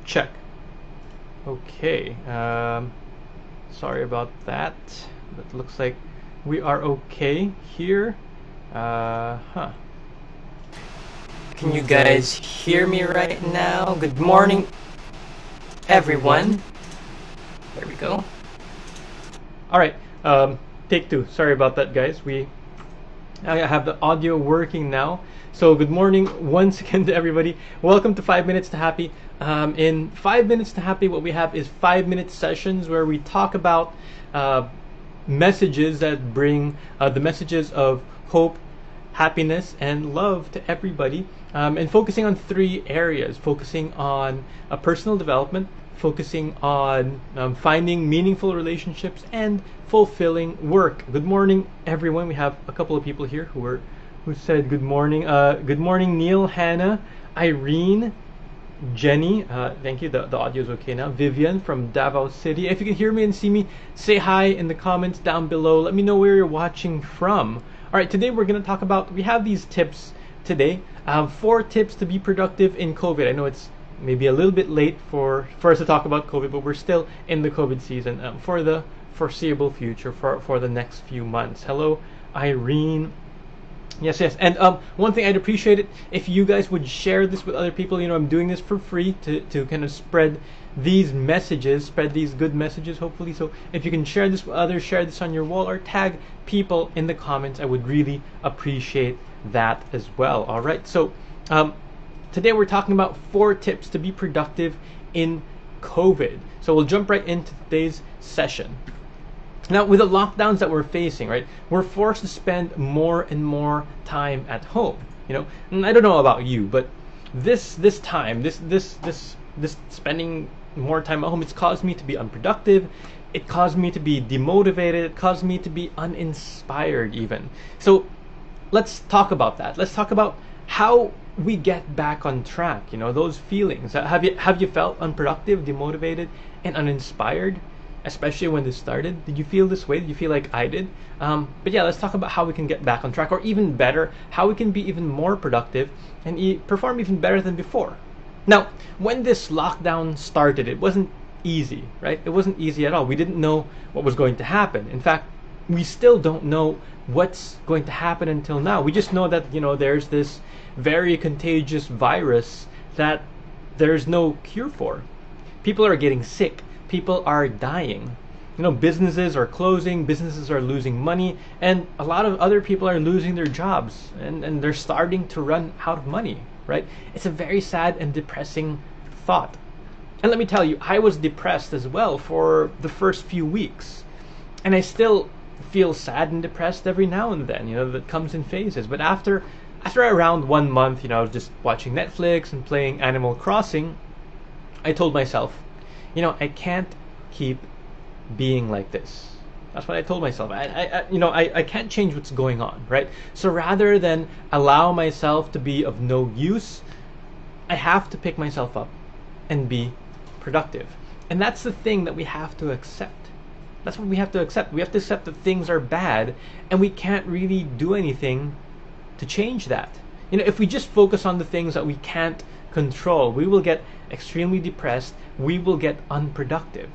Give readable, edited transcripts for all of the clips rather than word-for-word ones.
Check. Okay. Sorry about that. But looks like we are okay here. Huh. Can you guys hear me right now? Good morning, everyone. There we go. All right. Take two. Sorry about that, guys. I have the audio working now. So good morning once again to everybody. Welcome to 5 Minutes to Happy. In 5 Minutes to Happy, what we have is 5-minute sessions where we talk about messages that bring the messages of hope, happiness, and love to everybody, and focusing on 3 areas: focusing on personal development, focusing on finding meaningful relationships, and fulfilling work. Good morning, everyone. We have a couple of people here who said good morning. Good morning, Neil, Hannah, Irene, Jenny. Thank you. The audio is okay now. Vivian from Davao City. If you can hear me and see me, say hi in the comments down below. Let me know where you're watching from. All right, today we're going to talk about, we have these tips today. 4 tips to be productive in COVID. I know it's maybe a little bit late for us to talk about COVID, but we're still in the COVID season for the foreseeable future, for the next few months. Hello, Irene. Yes. And one thing I'd appreciate it if you guys would share this with other people. You know, I'm doing this for free to kind of spread these messages, spread these good messages, hopefully. So if you can share this with others, share this on your wall, or tag people in the comments, I would really appreciate that as well. All right. So today we're talking about 4 tips to be productive in COVID. So we'll jump right into today's session. Now, with the lockdowns that we're facing, right, we're forced to spend more and more time at home. You know, and I don't know about you, but this spending more time at home, it's caused me to be unproductive. It caused me to be demotivated. It caused me to be uninspired, even. So, let's talk about that. Let's talk about how we get back on track. You know, those feelings. Have you felt unproductive, demotivated, and uninspired? Especially when this started. Did you feel this way? Did you feel like I did? But yeah, let's talk about how we can get back on track, or even better, how we can be even more productive and perform even better than before. Now, when this lockdown started, it wasn't easy, right? It wasn't easy at all. We didn't know what was going to happen. In fact, we still don't know what's going to happen until now. We just know that, you know, there's this very contagious virus that there's no cure for. People are getting sick. People are dying. You know, businesses are closing, businesses are losing money, and a lot of other people are losing their jobs, and they're starting to run out of money, right? It's a very sad and depressing thought. And let me tell you, I was depressed as well for the first few weeks. And I still feel sad and depressed every now and then, you know, that comes in phases. But after around 1 month, you know, I was just watching Netflix and playing Animal Crossing, I told myself, you know, I can't keep being like this. That's what I told myself. I can't change what's going on, right? So rather than allow myself to be of no use, I have to pick myself up and be productive. And that's the thing that we have to accept. That's what we have to accept. We have to accept that things are bad, and we can't really do anything to change that. You know, if we just focus on the things that we can't control, we will get extremely depressed. We will get unproductive,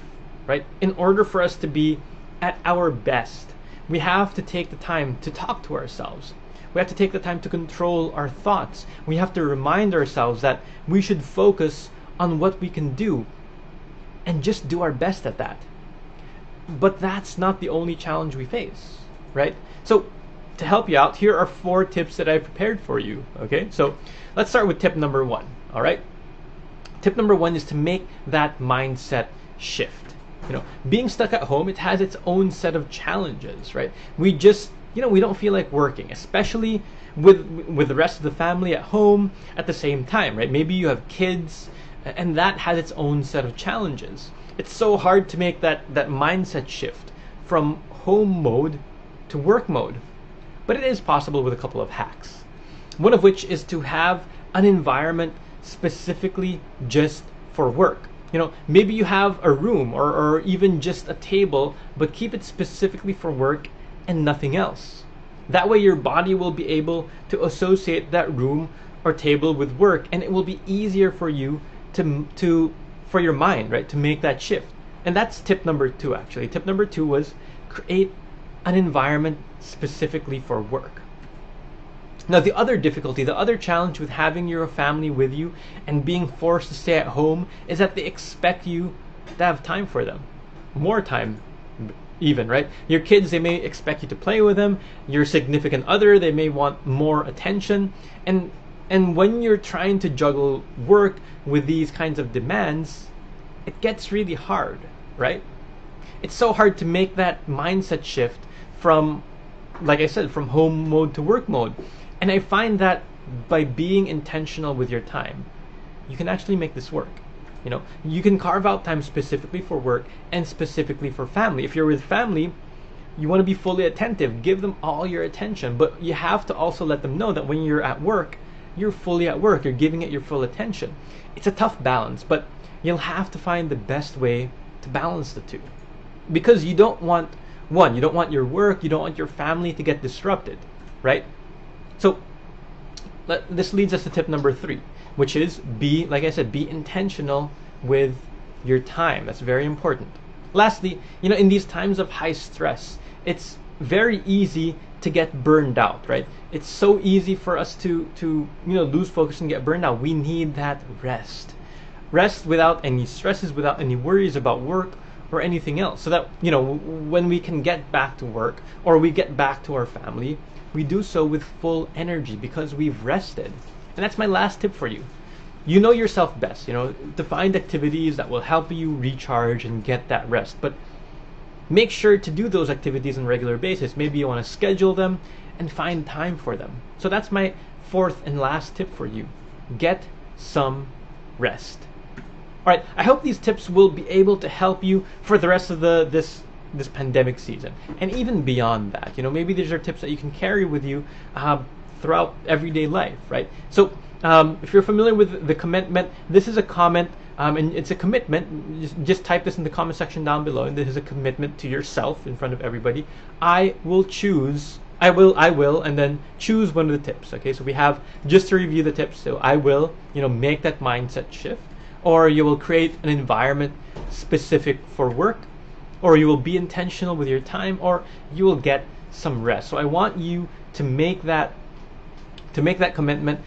right? In order for us to be at our best, we have to take the time to talk to ourselves. We have to take the time to control our thoughts. We have to remind ourselves that we should focus on what we can do and just do our best at that. But that's not the only challenge we face, right? So to help you out, here are 4 tips that I prepared for you, okay? So let's start with tip number 1, all right? Tip number 1 is to make that mindset shift. You know, being stuck at home, it has its own set of challenges, right? We just, you know, we don't feel like working, especially with the rest of the family at home at the same time, right? Maybe you have kids, and that has its own set of challenges. It's so hard to make that mindset shift from home mode to work mode. But it is possible with a couple of hacks. One of which is to have an environment specifically just for work. You know, maybe you have a room or even just a table, but keep it specifically for work and nothing else. That way your body will be able to associate that room or table with work, and it will be easier for you to for your mind, right, to make that shift. And that's tip number 2, actually. Tip number 2 was create an environment specifically for work. Now, the other difficulty, the other challenge with having your family with you and being forced to stay at home is that they expect you to have time for them. More time, even, right? Your kids, they may expect you to play with them. Your significant other, they may want more attention. And when you're trying to juggle work with these kinds of demands, it gets really hard, right? It's so hard to make that mindset shift from, like I said, from home mode to work mode. And I find that by being intentional with your time, you can actually make this work. You know, you can carve out time specifically for work and specifically for family. If you're with family, you want to be fully attentive, give them all your attention, but you have to also let them know that when you're at work, you're fully at work, you're giving it your full attention. It's a tough balance, but you'll have to find the best way to balance the two. Because you don't want, one, you don't want your work, you don't want your family to get disrupted, right? So this leads us to tip number 3, which is like I said, be intentional with your time. That's very important. Lastly, you know, in these times of high stress, it's very easy to get burned out, right? It's so easy for us to lose focus and get burned out. We need that rest without any stresses, without any worries about work or anything else, so that, you know, when we can get back to work or we get back to our family, we do so with full energy because we've rested. And that's my last tip for you. You know yourself best, you know, to find activities that will help you recharge and get that rest. But make sure to do those activities on a regular basis. Maybe you want to schedule them and find time for them. So that's my 4th and last tip for you. Get some rest. All right, I hope these tips will be able to help you for the rest of this pandemic season, and even beyond that. You know, maybe these are tips that you can carry with you throughout everyday life, right? So if you're familiar with the commitment, this is a comment, and it's a commitment. Just type this in the comment section down below, and this is a commitment to yourself in front of everybody. I will, and then choose one of the tips. Okay, so we have, just to review the tips, so I will, you know, make that mindset shift, or you will create an environment specific for work, or you will be intentional with your time, or you will get some rest. So I want you to make that commitment.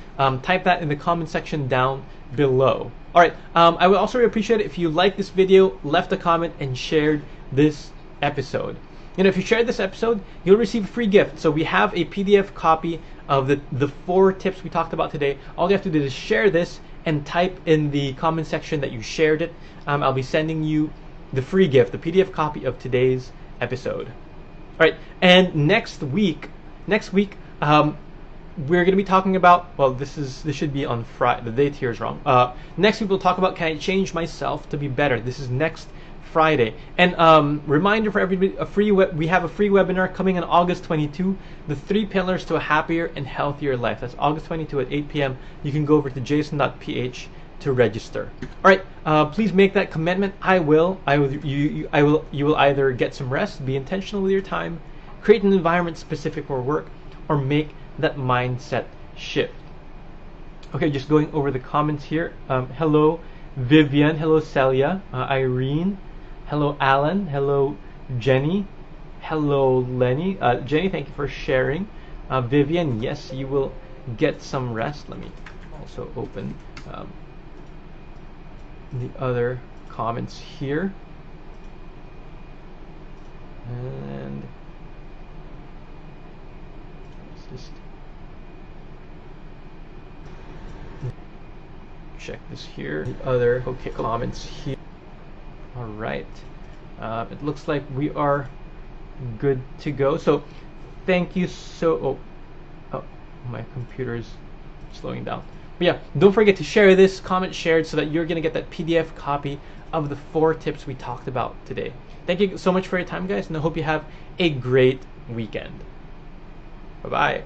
Type that in the comment section down below. All right, I would also really appreciate it if you liked this video, left a comment, and shared this episode. And if you shared this episode, you'll receive a free gift. So we have a PDF copy of the 4 tips we talked about today. All you have to do is share this and type in the comment section that you shared it. I'll be sending you the free gift, the PDF copy of today's episode. All right, and next week, we're going to be talking about, well, this should be on Friday. The date here is wrong. Next week we'll talk about, can I change myself to be better? This is next Friday. And reminder for everybody, we have a free webinar coming on August 22, the 3 pillars to a happier and healthier life. That's August 22 at 8 p.m. You can go over to jason.ph to register. All right, please make that commitment. You will either get some rest, be intentional with your time, create an environment specific for work, or make that mindset shift. Okay, just going over the comments here. Hello Vivian, hello Celia, Irene, hello Alan, hello Jenny, hello Lenny. Jenny, thank you for sharing. Vivian, yes, you will get some rest. Let me also open the other comments here. And let's just check this here. The other comments here. All right. It looks like we are good to go. So thank you oh, my computer is slowing down. But yeah, don't forget to share this, comment shared, so that you're going to get that PDF copy of the 4 tips we talked about today. Thank you so much for your time, guys, and I hope you have a great weekend. Bye-bye.